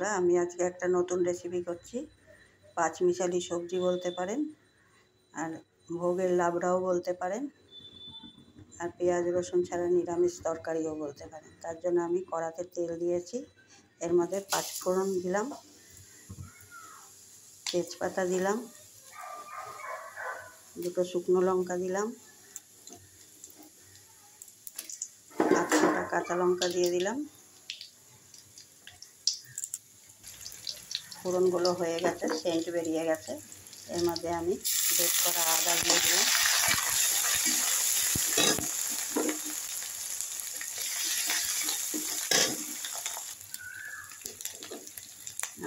বন্ধুরা, আমি আজকে একটা নতুন রেসিপি করছি। পাঁচমিশালি সবজি বলতে পারেন, আর ভোগের লাবড়াও বলতে পারেন, আর পেঁয়াজ রসুন ছাড়া নিরামিষ তরকারিও বলতে পারেন। তার জন্য আমি কড়াতে তেল দিয়েছি, এর মধ্যে পাঁচফোড়ন দিলাম, তেজপাতা দিলাম, দুটো শুকনো লঙ্কা দিলাম, 8-9টা কাঁচা লঙ্কা দিয়ে দিলাম। ফোড়নগুলো হয়ে গেছে, সেন্ট বেরিয়ে গেছে। এর মধ্যে আমি বেশ করা আদা দিয়ে দিলাম।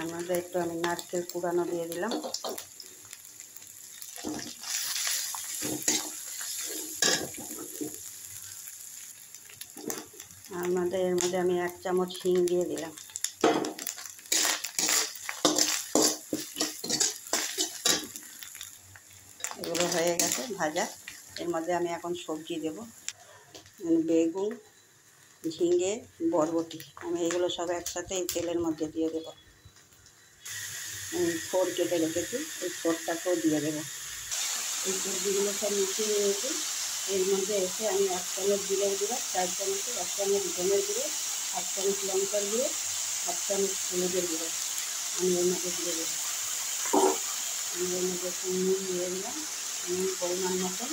এর মধ্যে একটু আমি নারকেল কুড়ানো দিয়ে দিলাম। এর মধ্যে আমি 1 চামচ হিং দিয়ে দিলাম। এগুলো হয়ে গেছে ভাজা। এর মধ্যে আমি এখন সবজি দেব, বেগুন, ঝিঙে, বরবটি। আমি এগুলো সব একসাথে এই তেলের মধ্যে দিয়ে দেবো। ফোড় কেটে রেখেছি, এই ফোড়টাকেও দিয়ে দেবো। এই সবজিগুলো সব মিশিয়ে নিয়েছি। এর মধ্যে এসে আমি 1 চামচ জিরের গুঁড়ো, 4 চামচে 1 চামচ ধনের গুঁড়ো, 1 চামচ লঙ্কার গুঁড়ো, 1 চামচ হলুদের গুঁড়ো আমি এর মধ্যে দিয়ে দেবো। আমি এর মধ্যে নুন দিয়ে দিলাম, নুন পরিমাণ মতন।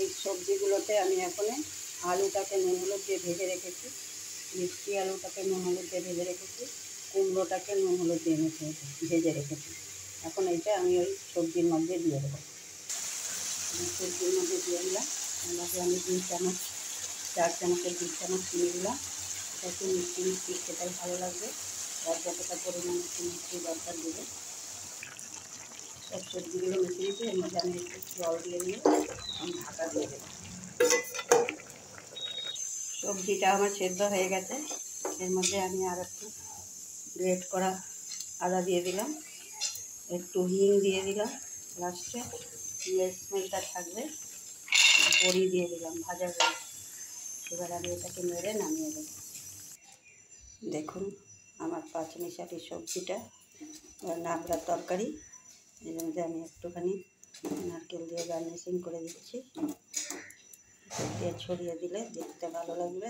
এই সবজিগুলোতে আমি এখন আলুটাকে নুন হলুদ দিয়ে ভেজে রেখেছি, মিষ্টি আলুটাকে নুন হলুদ দিয়ে ভেজে রেখেছি, কুমড়োটাকে নুন হলুদ দিয়ে ভেজে রেখেছি। এখন এইটা আমি ওই সবজির মধ্যে দিয়ে দেবো। সবজির মধ্যে দিয়ে দিলাম। এর আমি 2 চামচ, 4 চামচের 2 চামচ চিনি দিলাম। একটু মিষ্টি মিষ্টি খেতে ভালো লাগবে, আর যতটা পরিমাণ মিষ্টি দরকার দেবে। সব সবজিগুলো মিশিয়ে দিয়েছি। এর মধ্যে আমি একটু জল দিয়ে দিয়ে আমি ঢাকা দিয়ে দেবো। সবজিটা আমার সেদ্ধ হয়ে গেছে। এর মধ্যে আমি আর একটু গ্রেট করা আদা দিয়ে দিলাম, একটু হিং দিয়ে দিলাম লাস্টে, স্মেলটা থাকবে। বড়ি দিয়ে দিলাম, ভাজা বড়ি। এবার আমি এটাকে নেড়ে নামিয়ে দেব। দেখুন আমার পাঁচমিশালি সবজিটা লাবড়ার তরকারি। এর মধ্যে আমি একটুখানি নারকেল দিয়ে গার্নিশিং করে দিচ্ছি, দিয়ে ছড়িয়ে দিলে দেখতে ভালো লাগবে।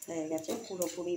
হয়ে গেছে পুরোপুরি